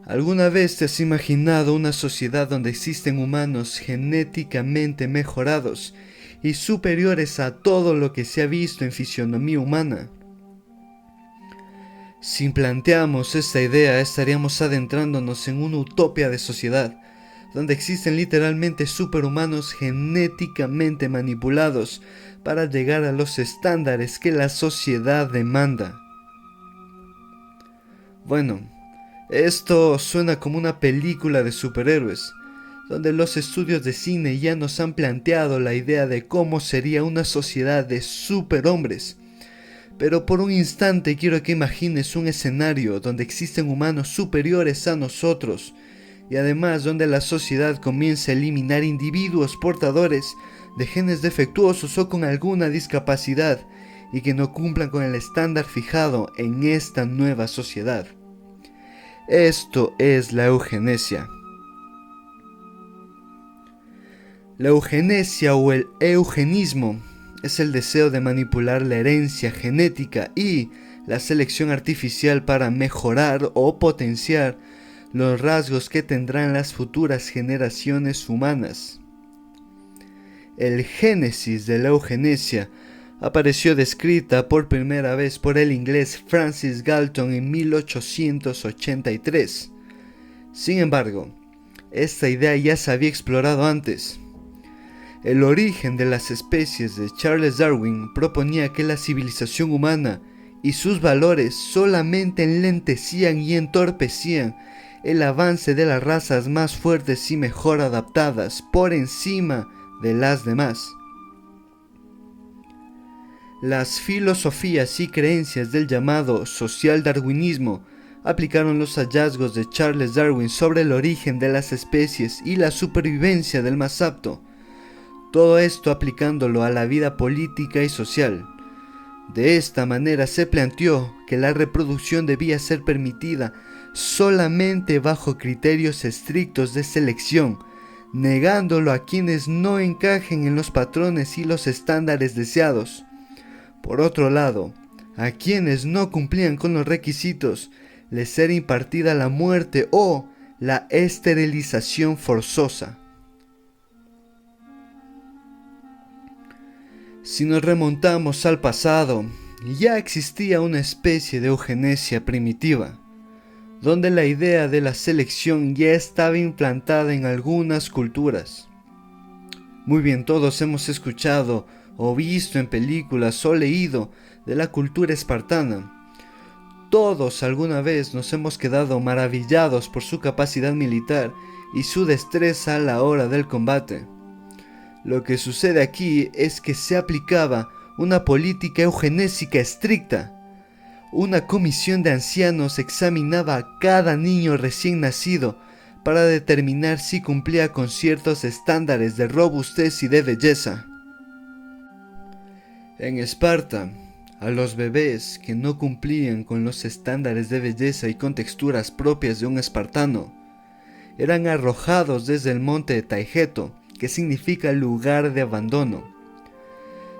¿Alguna vez te has imaginado una sociedad donde existen humanos genéticamente mejorados y superiores a todo lo que se ha visto en fisionomía humana? Si planteamos esta idea, estaríamos adentrándonos en una utopía de sociedad, donde existen literalmente superhumanos genéticamente manipulados para llegar a los estándares que la sociedad demanda. Bueno, esto suena como una película de superhéroes, donde los estudios de cine ya nos han planteado la idea de cómo sería una sociedad de superhombres. Pero por un instante quiero que imagines un escenario donde existen humanos superiores a nosotros, y además donde la sociedad comienza a eliminar individuos portadores de genes defectuosos o con alguna discapacidad y que no cumplan con el estándar fijado en esta nueva sociedad. Esto es la eugenesia. La eugenesia o el eugenismo es el deseo de manipular la herencia genética y la selección artificial para mejorar o potenciar los rasgos que tendrán las futuras generaciones humanas. El génesis de la eugenesia apareció descrita por primera vez por el inglés Francis Galton en 1883. Sin embargo, esta idea ya se había explorado antes. El origen de las especies de Charles Darwin proponía que la civilización humana y sus valores solamente enlentecían y entorpecían el avance de las razas más fuertes y mejor adaptadas por encima de las demás. Las filosofías y creencias del llamado social darwinismo aplicaron los hallazgos de Charles Darwin sobre el origen de las especies y la supervivencia del más apto, todo esto aplicándolo a la vida política y social. De esta manera se planteó que la reproducción debía ser permitida solamente bajo criterios estrictos de selección, negándolo a quienes no encajen en los patrones y los estándares deseados. Por otro lado, a quienes no cumplían con los requisitos, les era impartida la muerte o la esterilización forzosa. Si nos remontamos al pasado, ya existía una especie de eugenesia primitiva, donde la idea de la selección ya estaba implantada en algunas culturas. Muy bien, todos hemos escuchado o visto en películas o leído de la cultura espartana. Todos alguna vez nos hemos quedado maravillados por su capacidad militar y su destreza a la hora del combate. Lo que sucede aquí es que se aplicaba una política eugenésica estricta. Una comisión de ancianos examinaba a cada niño recién nacido para determinar si cumplía con ciertos estándares de robustez y de belleza. En Esparta, a los bebés que no cumplían con los estándares de belleza y con texturas propias de un espartano, eran arrojados desde el monte de Taygeto, que significa lugar de abandono.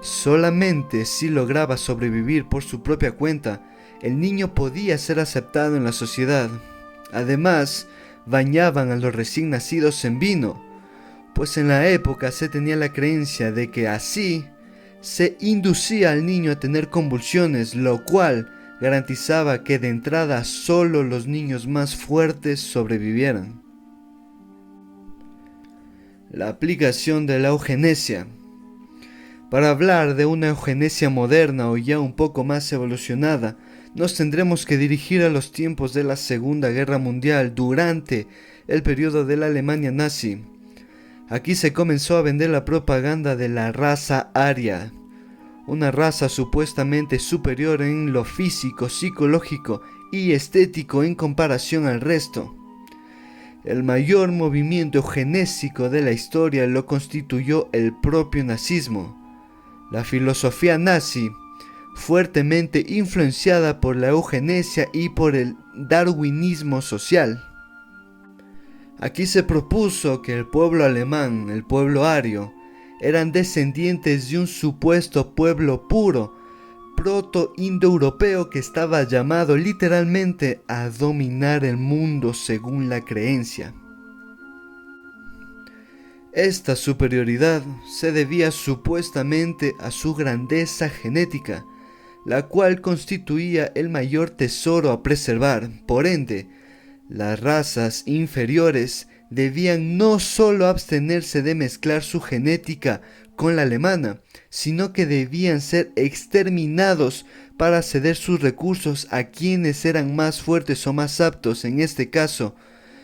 Solamente si lograba sobrevivir por su propia cuenta, el niño podía ser aceptado en la sociedad. Además, bañaban a los recién nacidos en vino, pues en la época se tenía la creencia de que así se inducía al niño a tener convulsiones, lo cual garantizaba que de entrada solo los niños más fuertes sobrevivieran. La aplicación de la eugenesia. Para hablar de una eugenesia moderna o ya un poco más evolucionada, nos tendremos que dirigir a los tiempos de la Segunda Guerra Mundial durante el periodo de la Alemania nazi. Aquí se comenzó a vender la propaganda de la raza aria, una raza supuestamente superior en lo físico, psicológico y estético en comparación al resto. El mayor movimiento eugenésico de la historia lo constituyó el propio nazismo. La filosofía nazi, fuertemente influenciada por la eugenesia y por el darwinismo social. Aquí se propuso que el pueblo alemán, el pueblo ario, eran descendientes de un supuesto pueblo puro, proto-indoeuropeo que estaba llamado literalmente a dominar el mundo según la creencia. Esta superioridad se debía supuestamente a su grandeza genética, la cual constituía el mayor tesoro a preservar. Por ende, las razas inferiores debían no solo abstenerse de mezclar su genética con la alemana, sino que debían ser exterminados para ceder sus recursos a quienes eran más fuertes o más aptos. En este caso,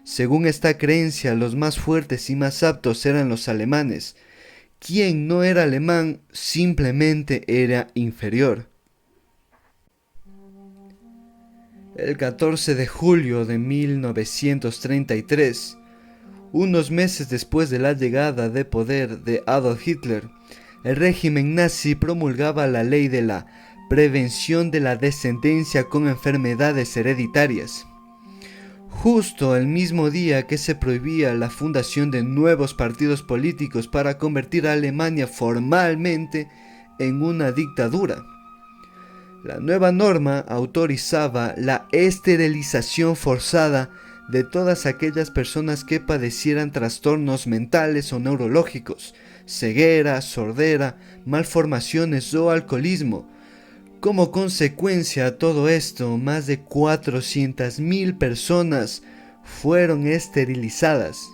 según esta creencia, los más fuertes y más aptos eran los alemanes. Quien no era alemán simplemente era inferior. El 14 de julio de 1933, unos meses después de la llegada de poder de Adolf Hitler, el régimen nazi promulgaba la ley de la prevención de la descendencia con enfermedades hereditarias. Justo el mismo día que se prohibía la fundación de nuevos partidos políticos para convertir a Alemania formalmente en una dictadura. La nueva norma autorizaba la esterilización forzada de todas aquellas personas que padecieran trastornos mentales o neurológicos, ceguera, sordera, malformaciones o alcoholismo. Como consecuencia de todo esto, más de 400.000 personas fueron esterilizadas.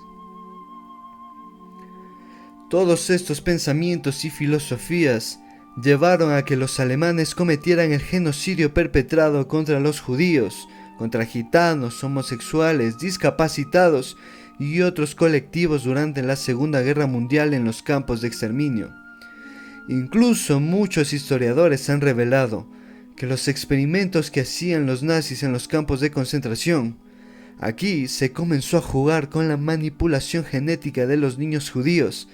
Todos estos pensamientos y filosofías llevaron a que los alemanes cometieran el genocidio perpetrado contra los judíos, contra gitanos, homosexuales, discapacitados y otros colectivos durante la Segunda Guerra Mundial en los campos de exterminio. Incluso muchos historiadores han revelado que los experimentos que hacían los nazis en los campos de concentración, aquí se comenzó a jugar con la manipulación genética de los niños judíos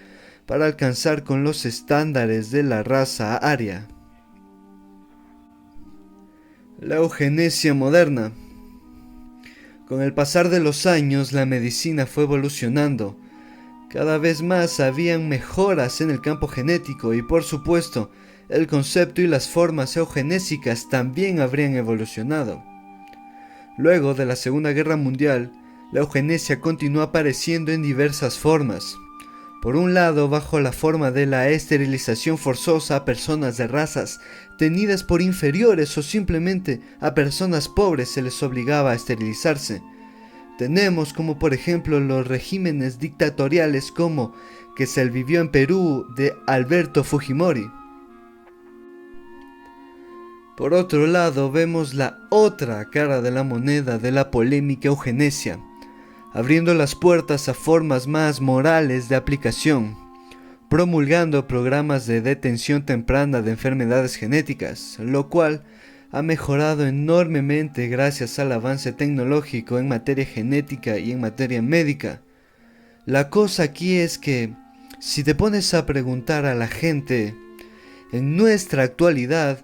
para alcanzar con los estándares de la raza aria. La eugenesia moderna. Con el pasar de los años, la medicina fue evolucionando. Cada vez más habían mejoras en el campo genético y, por supuesto, el concepto y las formas eugenésicas también habrían evolucionado. Luego de la Segunda Guerra Mundial, la eugenesia continuó apareciendo en diversas formas. Por un lado, bajo la forma de la esterilización forzosa a personas de razas tenidas por inferiores o simplemente a personas pobres se les obligaba a esterilizarse. Tenemos como por ejemplo los regímenes dictatoriales como que se vivió en Perú de Alberto Fujimori. Por otro lado, vemos la otra cara de la moneda de la polémica eugenesia, abriendo las puertas a formas más morales de aplicación, promulgando programas de detención temprana de enfermedades genéticas, lo cual ha mejorado enormemente gracias al avance tecnológico en materia genética y en materia médica. La cosa aquí es que, si te pones a preguntar a la gente, en nuestra actualidad,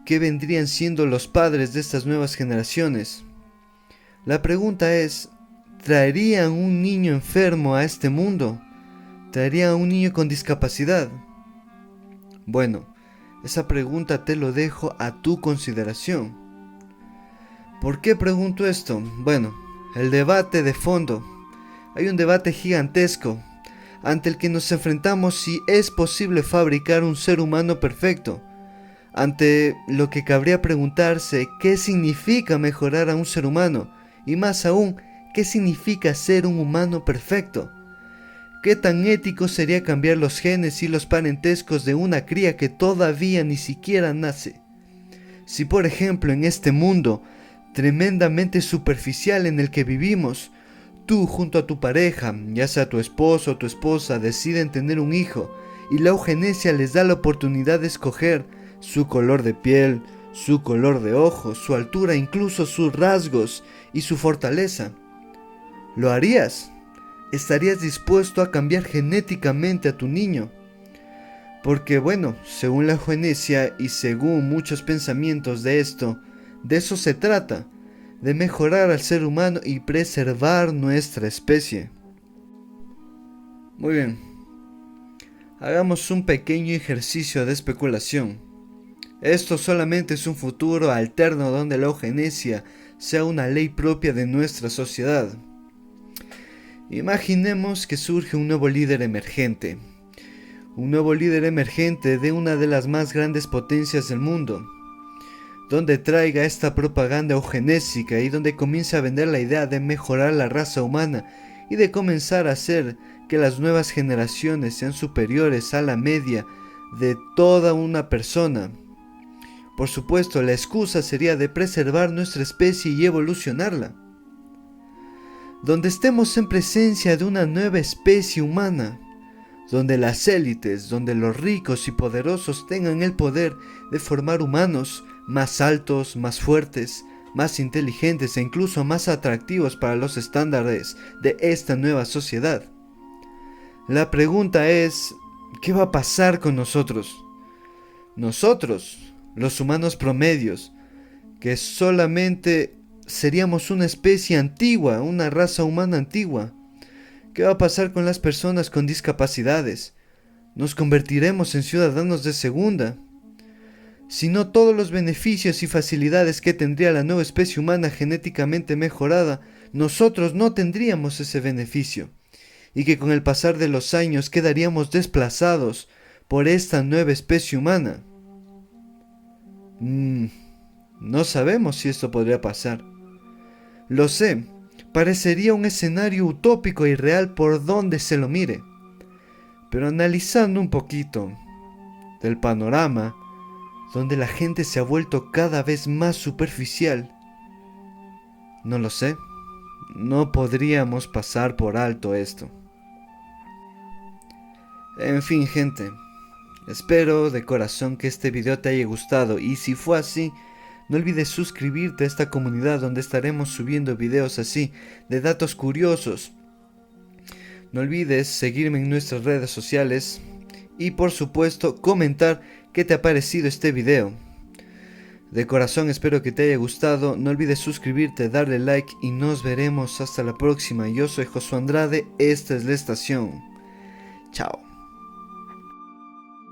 ¿qué vendrían siendo los padres de estas nuevas generaciones? La pregunta es, ¿traerían un niño enfermo a este mundo? ¿Traerían un niño con discapacidad? Bueno, esa pregunta te lo dejo a tu consideración. ¿Por qué pregunto esto? Bueno, el debate de fondo. Hay un debate gigantesco ante el que nos enfrentamos si es posible fabricar un ser humano perfecto. Ante lo que cabría preguntarse, ¿qué significa mejorar a un ser humano? Y más aún, ¿qué significa ser un humano perfecto? ¿Qué tan ético sería cambiar los genes y los parentescos de una cría que todavía ni siquiera nace? Si por ejemplo en este mundo tremendamente superficial en el que vivimos, tú junto a tu pareja, ya sea tu esposo o tu esposa, deciden tener un hijo y la eugenesia les da la oportunidad de escoger su color de piel, su color de ojos, su altura, incluso sus rasgos y su fortaleza, ¿lo harías? ¿Estarías dispuesto a cambiar genéticamente a tu niño? Porque bueno, según la eugenesia y según muchos pensamientos de eso se trata, de mejorar al ser humano y preservar nuestra especie. Muy bien, hagamos un pequeño ejercicio de especulación. Esto solamente es un futuro alterno donde la eugenesia sea una ley propia de nuestra sociedad. Imaginemos que surge un nuevo líder emergente. Un nuevo líder emergente de una de las más grandes potencias del mundo, donde traiga esta propaganda eugenésica y donde comience a vender la idea de mejorar la raza humana y de comenzar a hacer que las nuevas generaciones sean superiores a la media de toda una persona. Por supuesto, la excusa sería de preservar nuestra especie y evolucionarla. Donde estemos en presencia de una nueva especie humana, donde las élites, donde los ricos y poderosos tengan el poder de formar humanos más altos, más fuertes, más inteligentes e incluso más atractivos para los estándares de esta nueva sociedad. La pregunta es, ¿qué va a pasar con nosotros? Nosotros, los humanos promedios, que solamente seríamos una especie antigua, una raza humana antigua. ¿Qué va a pasar con las personas con discapacidades? ¿Nos convertiremos en ciudadanos de segunda? Si no, todos los beneficios y facilidades que tendría la nueva especie humana genéticamente mejorada, nosotros no tendríamos ese beneficio, y que con el pasar de los años quedaríamos desplazados por esta nueva especie humana. No sabemos si esto podría pasar. Lo sé, parecería un escenario utópico y real por donde se lo mire, pero analizando un poquito del panorama, donde la gente se ha vuelto cada vez más superficial, no lo sé, no podríamos pasar por alto esto. En fin, gente, espero de corazón que este video te haya gustado y si fue así, no olvides suscribirte a esta comunidad donde estaremos subiendo videos así de datos curiosos. No olvides seguirme en nuestras redes sociales y por supuesto comentar qué te ha parecido este video. De corazón espero que te haya gustado, no olvides suscribirte, darle like y nos veremos hasta la próxima. Yo soy Josué Andrade, esta es La Estación. Chao.